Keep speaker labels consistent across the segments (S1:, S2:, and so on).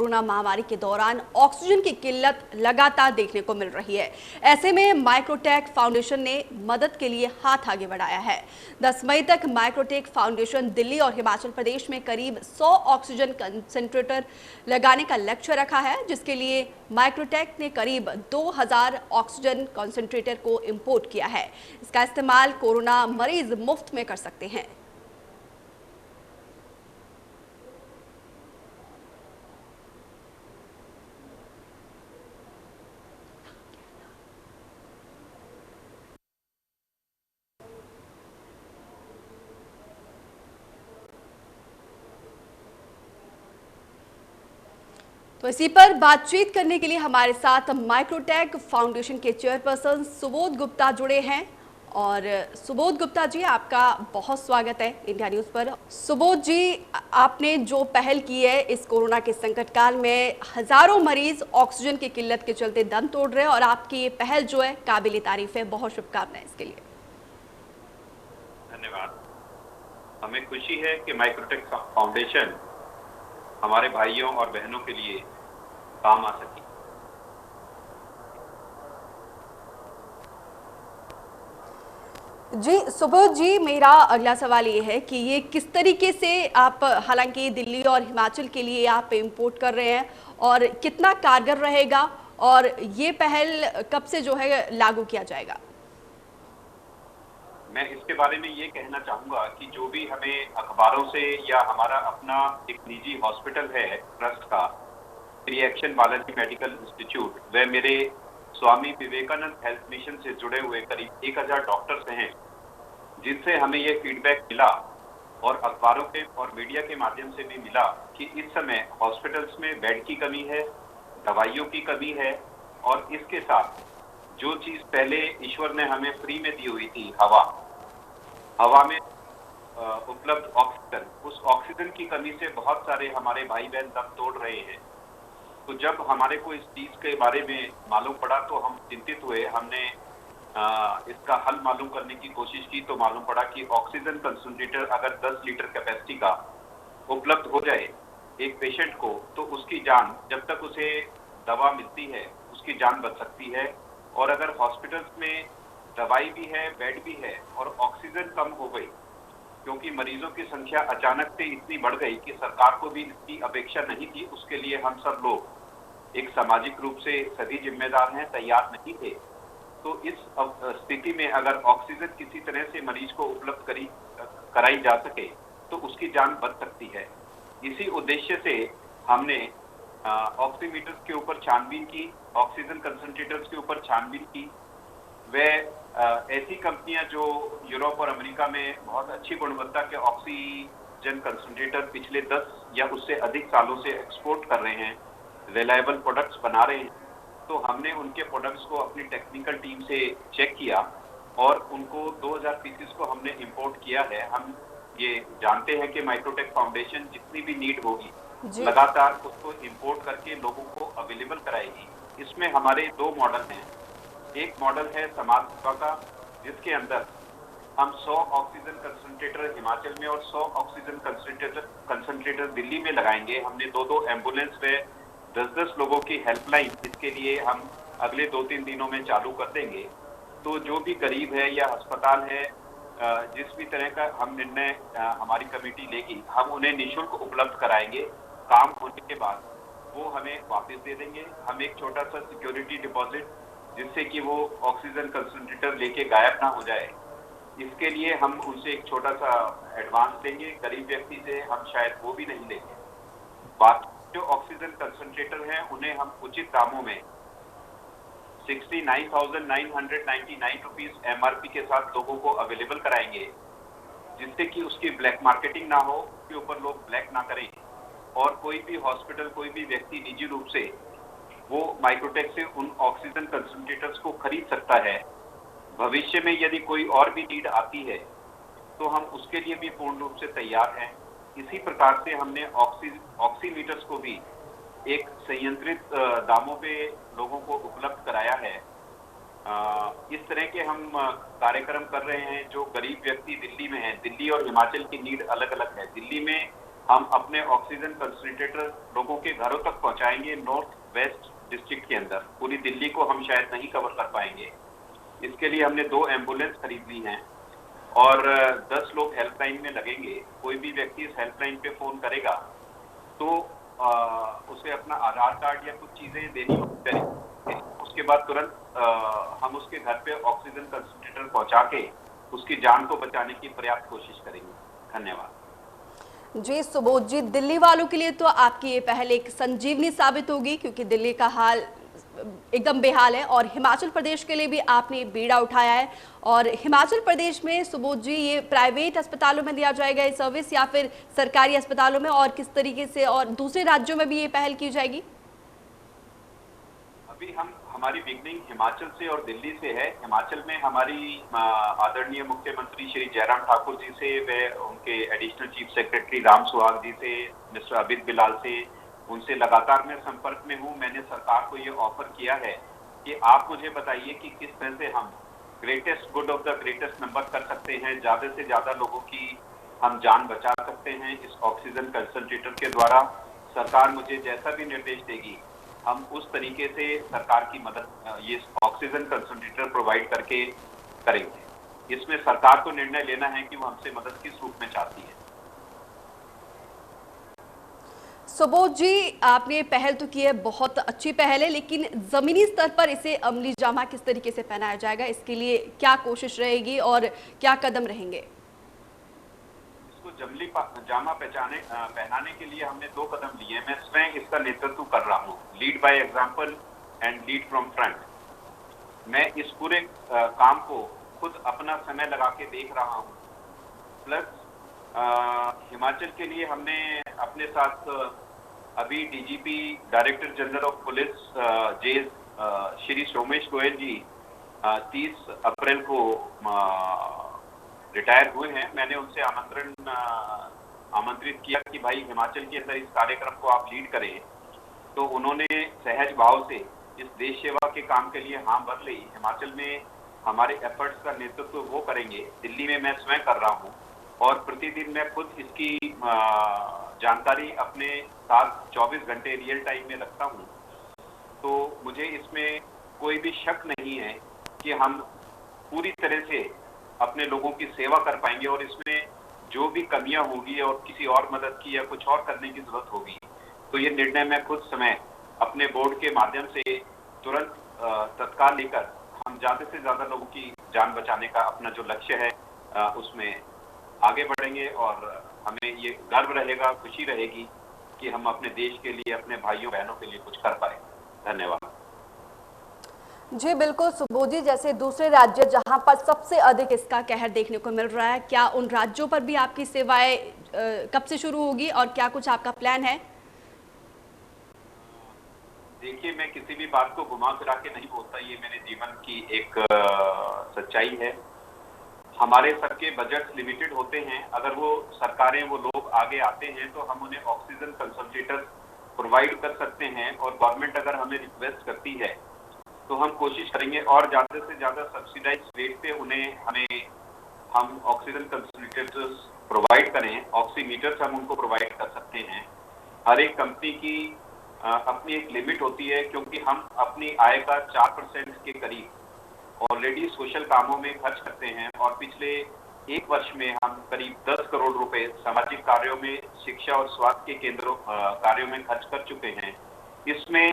S1: Corona महामारी के दौरान ऑक्सीजन की किल्लत लगातार देखने को मिल रही है। ऐसे में माइक्रोटेक फाउंडेशन ने मदद के लिए हाथ आगे बढ़ाया है। 10 मई तक माइक्रोटेक फाउंडेशन दिल्ली और हिमाचल प्रदेश में करीब 100 ऑक्सीजन कंसंट्रेटर लगाने का लक्ष्य रखा है, जिसके लिए माइक्रोटेक ने करीब 2000 ऑक्सीजन कंसंट्रेटर को इंपोर्ट किया है। इसका इस्तेमाल कोरोना मरीज मुफ्त में कर सकते हैं। तो इसी पर बातचीत करने के लिए हमारे साथ माइक्रोटेक फाउंडेशन के चेयरपर्सन सुबोध गुप्ता जुड़े हैं। और सुबोध गुप्ता जी, आपका बहुत स्वागत है इंडिया न्यूज़ पर। सुबोध जी, आपने जो पहल की है इस कोरोना के संकट काल में, हजारों मरीज ऑक्सीजन की किल्लत के चलते दम तोड़ रहे हैं और आपकी ये पहल जो है काबिल तारीफ है। बहुत शुभकामनाएं इसके लिए।
S2: धन्यवाद। हमें खुशी है कि माइक्रोटेक फाउंडेशन हमारे भाइयों और बहनों के लिए काम आ सकी।
S1: जी सुबोध जी, मेरा अगला सवाल ये है कि ये किस तरीके से आप, हालांकि दिल्ली और हिमाचल के लिए आप इंपोर्ट कर रहे हैं, और कितना कारगर रहेगा और ये पहल कब से जो है लागू किया जाएगा?
S2: मैं इसके बारे में ये कहना चाहूंगा कि जो भी हमें अखबारों से या हमारा अपना एक निजी हॉस्पिटल है ट्रस्ट का, रिएक्शन बालाजी मेडिकल इंस्टीट्यूट, वह मेरे स्वामी विवेकानंद हेल्थ मिशन से जुड़े हुए करीब 1000 डॉक्टर्स हैं, जिनसे हमें ये फीडबैक मिला और अखबारों के और मीडिया के माध्यम से भी मिला कि इस समय हॉस्पिटल्स में बेड की कमी है, दवाइयों की कमी है, और इसके साथ जो चीज पहले ईश्वर ने हमें फ्री में दी हुई थी, हवा में उपलब्ध ऑक्सीजन, उस ऑक्सीजन की कमी से बहुत सारे हमारे भाई बहन दम तोड़ रहे हैं। तो जब हमारे को इस चीज के बारे में मालूम पड़ा तो हम चिंतित हुए। हमने इसका हल मालूम करने की कोशिश की तो मालूम पड़ा कि ऑक्सीजन कंसंट्रेटर अगर 10 लीटर कैपेसिटी का उपलब्ध हो जाए एक पेशेंट को, तो उसकी जान, जब तक उसे दवा मिलती है, उसकी जान बच सकती है। और अगर हॉस्पिटल्स में दवाई भी है, बेड भी है, और ऑक्सीजन कम हो गई, क्योंकि मरीजों की संख्या अचानक से इतनी बढ़ गई कि सरकार को भी इसकी अपेक्षा नहीं थी, उसके लिए हम सब लोग एक सामाजिक रूप से सभी जिम्मेदार हैं, तैयार नहीं थे। तो इस स्थिति में अगर ऑक्सीजन किसी तरह से मरीज को उपलब्ध कराई जा सके तो उसकी जान बच सकती है। इसी उद्देश्य से हमने ऑक्सीमीटर्स के ऊपर छानबीन की, ऑक्सीजन कंसंट्रेटर्स के ऊपर छानबीन की। वह ऐसी कंपनियां जो यूरोप और अमेरिका में बहुत अच्छी गुणवत्ता के ऑक्सीजन कंसंट्रेटर पिछले 10 या उससे अधिक सालों से एक्सपोर्ट कर रहे हैं, रिलायबल प्रोडक्ट्स बना रहे हैं, तो हमने उनके प्रोडक्ट्स को अपनी टेक्निकल टीम से चेक किया और उनको 2000 पीसेस को हमने इंपोर्ट किया है। हम ये जानते हैं कि माइक्रोटेक फाउंडेशन जितनी भी नीड होगी लगातार उसको इंपोर्ट करके लोगों को अवेलेबल कराएगी। इसमें हमारे 2 मॉडल हैं। एक मॉडल है समाज सेवा का, जिसके अंदर हम 100 ऑक्सीजन कंसंट्रेटर हिमाचल में और 100 ऑक्सीजन कंसंट्रेटर दिल्ली में लगाएंगे। हमने 2-2 एम्बुलेंस व 10-10 लोगों की हेल्पलाइन इसके लिए हम अगले 2-3 दिनों में चालू कर देंगे। तो जो भी गरीब है या अस्पताल है, जिस भी तरह का हम निर्णय हमारी कमेटी लेगी, हम उन्हें निःशुल्क उपलब्ध कराएंगे। काम होने के बाद वो हमें वापस दे देंगे। हम एक छोटा सा सिक्योरिटी डिपॉजिट, जिससे कि वो ऑक्सीजन कंसंट्रेटर लेके गायब ना हो जाए, इसके लिए हम उनसे एक छोटा सा एडवांस लेंगे। गरीब व्यक्ति से हम शायद वो भी नहीं लेंगे। बाकी जो ऑक्सीजन कंसंट्रेटर हैं उन्हें हम उचित दामों में 69,999 रुपीज MRP के साथ लोगों को अवेलेबल कराएंगे, जिससे कि उसकी ब्लैक मार्केटिंग ना हो, उसके ऊपर लोग ब्लैक ना करें, और कोई भी हॉस्पिटल, कोई भी व्यक्ति निजी रूप से वो माइक्रोटेक से उन ऑक्सीजन कंसंट्रेटर्स को खरीद सकता है। भविष्य में यदि कोई और भी नीड आती है तो हम उसके लिए भी पूर्ण रूप से तैयार हैं। इसी प्रकार से हमने ऑक्सीमीटर्स को भी एक संयंत्रित दामों पे लोगों को उपलब्ध कराया है। इस तरह के हम कार्यक्रम कर रहे हैं। जो गरीब व्यक्ति दिल्ली में है, दिल्ली और हिमाचल की नीड अलग अलग है। दिल्ली में हम अपने ऑक्सीजन कंसंट्रेटर लोगों के घरों तक पहुंचाएंगे। नॉर्थ वेस्ट डिस्ट्रिक्ट के अंदर पूरी दिल्ली को हम शायद नहीं कवर कर पाएंगे। इसके लिए हमने 2 एम्बुलेंस खरीद ली हैं और 10 लोग हेल्पलाइन में लगेंगे। कोई भी व्यक्ति इस हेल्पलाइन पे फोन करेगा तो उसे अपना आधार कार्ड या कुछ चीजें देनी होगी। उसके बाद तुरंत हम उसके घर पे ऑक्सीजन कंसंट्रेटर पहुंचा के उसकी जान को बचाने की पर्याप्त कोशिश करेंगे। धन्यवाद।
S1: जी सुबोध जी, दिल्ली वालों के लिए तो आपकी ये पहल एक संजीवनी साबित होगी, क्योंकि दिल्ली का हाल एकदम बेहाल है, और हिमाचल प्रदेश के लिए भी आपने बीड़ा उठाया है। और हिमाचल प्रदेश में सुबोध जी, ये प्राइवेट अस्पतालों में दिया जाएगा ये सर्विस या फिर सरकारी अस्पतालों में, और किस तरीके से, और दूसरे राज्यों में भी ये पहल की जाएगी?
S2: अभी हमारी बिगनिंग हिमाचल से और दिल्ली से है। हिमाचल में हमारी आदरणीय मुख्यमंत्री श्री जयराम ठाकुर जी से, व उनके एडिशनल चीफ सेक्रेटरी राम सुहाग जी से, मिस्टर अबिद बिलाल से, उनसे लगातार मैं संपर्क में हूं। मैंने सरकार को ये ऑफर किया है कि आप मुझे बताइए कि किस तरह से हम greatest good of the greatest number कर सकते हैं, ज्यादा से ज्यादा लोगों की हम जान बचा सकते हैं इस ऑक्सीजन कंसंट्रेटर के द्वारा। सरकार मुझे जैसा भी निर्देश देगी हम उस तरीके से सरकार की मदद ये ऑक्सीजन कंसंट्रेटर प्रोवाइड करके करेंगे। इसमें सरकार को निर्णय लेना है कि वो हमसे मदद किस रूप में चाहती है।
S1: सुबोध जी, आपने पहल तो की है, बहुत अच्छी पहल है, लेकिन जमीनी स्तर पर इसे अमली जामा किस तरीके से पहनाया जाएगा, इसके लिए क्या कोशिश रहेगी और क्या कदम रहेंगे?
S2: इसको जमली जामा पहनाने के लिए हमने 2 कदम लिए हैं। मैं स्वयं इसका नेतृत्व कर रहा हूँ। Lead by example and lead from front. मैं इस पूरे काम को खुद अपना समय लगा के देख रहा हूँ। प्लस हिमाचल के लिए हमने अपने साथ अभी DGP director general of police jail Shri Somesh Goyal ji 30 अप्रैल को रिटायर हुए हैं। मैंने उनसे आमंत्रित किया कि भाई हिमाचल के अंदर इस कार्यक्रम को आप लीड करें, तो उन्होंने सहज भाव से इस देश सेवा के काम के लिए हाँ भर ली। हिमाचल में हमारे एफर्ट्स का नेतृत्व वो करेंगे, दिल्ली में मैं स्वयं कर रहा हूँ और प्रतिदिन मैं खुद इसकी जानकारी अपने साथ 24 घंटे रियल टाइम में रखता हूँ। तो मुझे इसमें कोई भी शक नहीं है कि हम पूरी तरह से अपने लोगों की सेवा कर पाएंगे, और इसमें जो भी कमियां होगी और किसी और मदद की या कुछ और करने की जरूरत होगी तो ये निर्णय मैं खुद समय अपने बोर्ड के माध्यम से तुरंत तत्काल लेकर हम ज्यादा से ज्यादा लोगों की जान बचाने का अपना जो लक्ष्य है उसमें आगे बढ़ेंगे। और हमें ये गर्व रहेगा, खुशी रहेगी कि हम अपने देश के लिए, अपने भाइयों बहनों के लिए कुछ कर पाए। धन्यवाद।
S1: जी बिल्कुल सुबोध जी, जैसे दूसरे राज्य जहां पर सबसे अधिक इसका कहर देखने को मिल रहा है, क्या उन राज्यों पर भी आपकी सेवाएं कब से शुरू होगी और क्या कुछ आपका प्लान है?
S2: देखिए, मैं किसी भी बात को घुमा फिरा के नहीं बोलता, ये मेरे जीवन की एक सच्चाई है। हमारे सबके बजट लिमिटेड होते हैं। अगर वो सरकारें, वो लोग आगे आते हैं तो हम उन्हें ऑक्सीजन कंसंट्रेटर प्रोवाइड कर सकते हैं, और गवर्नमेंट अगर हमें रिक्वेस्ट करती है तो हम कोशिश करेंगे और ज्यादा से ज्यादा सब्सिडाइज रेट पे हम ऑक्सीजन कंसंट्रेटर्स प्रोवाइड करें। ऑक्सीमीटर्स हम उनको प्रोवाइड कर सकते हैं। हर एक कंपनी की अपनी एक लिमिट होती है, क्योंकि हम अपनी आय का 4% के करीब ऑलरेडी सोशल कामों में खर्च करते हैं, और पिछले 1 वर्ष में हम करीब 10 करोड़ रुपए सामाजिक कार्यों में, शिक्षा और स्वास्थ्य के केंद्रों कार्यों में खर्च कर चुके हैं। इसमें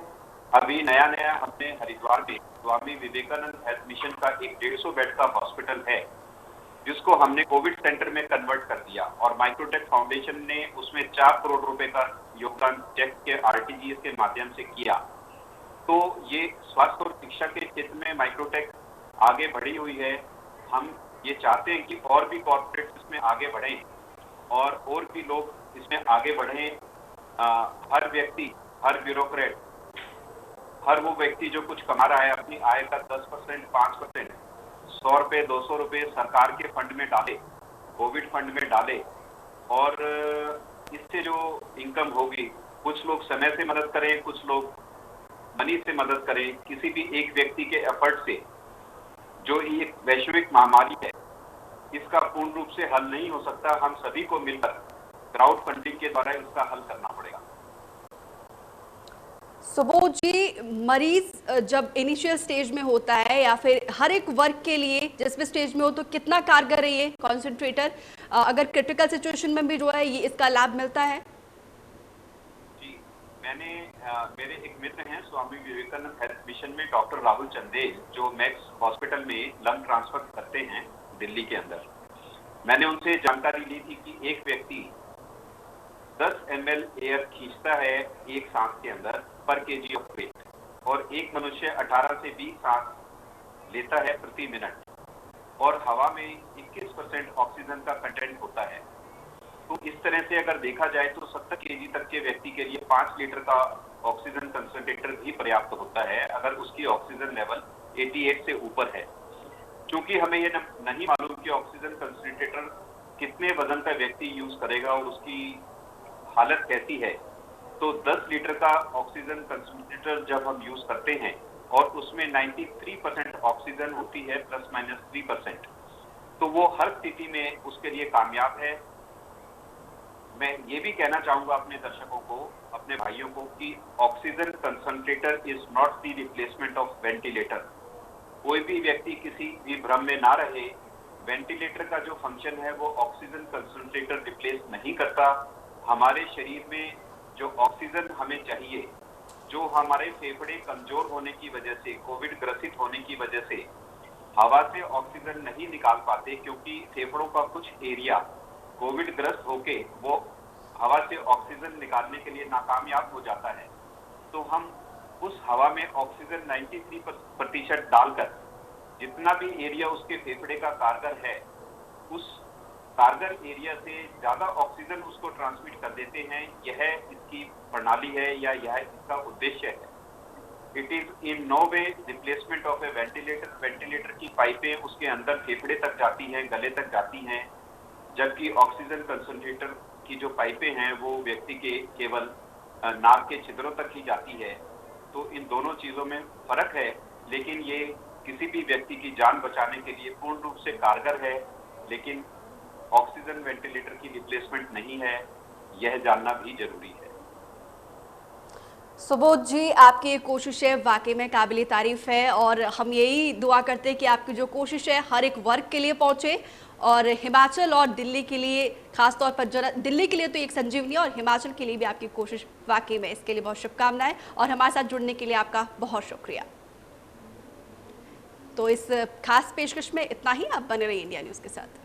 S2: अभी नया हमने हरिद्वार में स्वामी विवेकानंद हेल्थ मिशन का एक 150 बेड का हॉस्पिटल है, जिसको हमने कोविड सेंटर में कन्वर्ट कर दिया, और माइक्रोटेक फाउंडेशन ने उसमें 4 करोड़ रुपए का योगदान चेक के आरटीजीएस के माध्यम से किया। तो ये स्वास्थ्य और शिक्षा के क्षेत्र में माइक्रोटेक आगे बढ़ी हुई है। हम ये चाहते हैं कि और भी कॉर्पोरेट इसमें आगे बढ़ें और भी लोग इसमें आगे बढ़ें। हर व्यक्ति, हर ब्यूरोक्रेट, हर वो व्यक्ति जो कुछ कमा रहा है अपनी आय का 10%, 5%, 100 रुपए, 200 रुपए सरकार के फंड में डाले, कोविड फंड में डाले, और इससे जो इनकम होगी, कुछ लोग समय से मदद करें, कुछ लोग मनी से मदद करें। किसी भी एक व्यक्ति के एफर्ट से जो ये वैश्विक महामारी है, इसका पूर्ण रूप से हल नहीं हो सकता। हम सभी को मिलकर क्राउड फंडिंग के द्वारा इसका हल करना पड़ेगा।
S1: सुबोध जी, मरीज जब इनिशियल स्टेज में होता है या फिर हर एक वर्ग के लिए जिस भी स्टेज में हो, तो कितना कारगर है ये कॉन्सेंट्रेटर? अगर क्रिटिकल सिचुएशन में भी जो है ये इसका लाभ मिलता है?
S2: जी, मेरे एक मित्र हैं स्वामी विवेकानंद हेल्थ मिशन में डॉक्टर राहुल चंदेल, जो मैक्स हॉस्पिटल में लंग ट्रांसफर करते हैं दिल्ली के अंदर। मैंने उनसे जानकारी ली थी कि एक व्यक्ति 10 ml एयर खींचता है एक सांस के अंदर पर केजी ऑफ वेट, और एक मनुष्य 18 से 20 सांस लेता है प्रति मिनट, और हवा में 21% ऑक्सीजन का कंटेंट होता है। तो इस तरह से अगर देखा जाए तो 70 केजी तक के व्यक्ति के लिए 5 लीटर का ऑक्सीजन कंसंट्रेटर भी पर्याप्त होता है अगर उसकी ऑक्सीजन लेवल 88 से ऊपर है। क्योंकि हमें ये नहीं मालूम कि ऑक्सीजन कंसंट्रेटर कितने वजन का व्यक्ति यूज करेगा और उसकी हालत कैसी है, तो 10 लीटर का ऑक्सीजन कंसंट्रेटर जब हम यूज करते हैं और उसमें 93% ऑक्सीजन होती है ±3%, तो वो हर स्थिति में उसके लिए कामयाब है। मैं ये भी कहना चाहूंगा अपने दर्शकों को, अपने भाइयों को, कि oxygen concentrator is not the replacement of ventilator. कोई भी व्यक्ति किसी भी भ्रम में ना रहे, वेंटिलेटर का जो फंक्शन है वो ऑक्सीजन कंसंट्रेटर रिप्लेस नहीं करता। हमारे शरीर में जो ऑक्सीजन हमें चाहिए, जो हमारे फेफड़े कमजोर होने की वजह से, कोविड ग्रसित होने की वजह से हवा से ऑक्सीजन नहीं निकाल पाते, क्योंकि फेफड़ों का कुछ एरिया कोविड ग्रस्त होके वो हवा से ऑक्सीजन निकालने के लिए नाकामयाब हो जाता है। तो हम उस हवा में ऑक्सीजन 93% डालकर जितना भी एरिया उसके फेफड़े का कारगर है, उस कारगर एरिया से ज्यादा ऑक्सीजन उसको ट्रांसमिट कर देते हैं। यह इसकी प्रणाली है या यह इसका उद्देश्य है। It is in no way replacement of a ventilator. Ventilator की पाइपें उसके अंदर फेफड़े तक जाती हैं, गले तक जाती हैं, जबकि ऑक्सीजन कंसंट्रेटर की जो पाइपें हैं वो व्यक्ति के केवल नाक के छिद्रों तक ही जाती है। तो इन दोनों चीजों में फर्क है, लेकिन ये किसी भी व्यक्ति की जान बचाने के लिए पूर्ण रूप से कारगर है, लेकिन ऑक्सीजन वेंटिलेटर की रिप्लेसमेंट नहीं है, यह जानना भी जरूरी है।
S1: सुबोध जी, आपकी ये कोशिश है वाकई में काबिल तारीफ है, और हम यही दुआ करते हैं कि आपकी जो कोशिश है हर एक वर्ग के लिए पहुंचे, और हिमाचल और दिल्ली के लिए, खासतौर पर दिल्ली के लिए तो एक संजीवनी, और हिमाचल के लिए भी आपकी कोशिश वाकई में, इसके लिए बहुत शुभकामनाएं, और हमारे साथ जुड़ने के लिए आपका बहुत शुक्रिया। तो इस खास पेशकश में इतना ही। आप बने रहिए इंडिया न्यूज़ के साथ।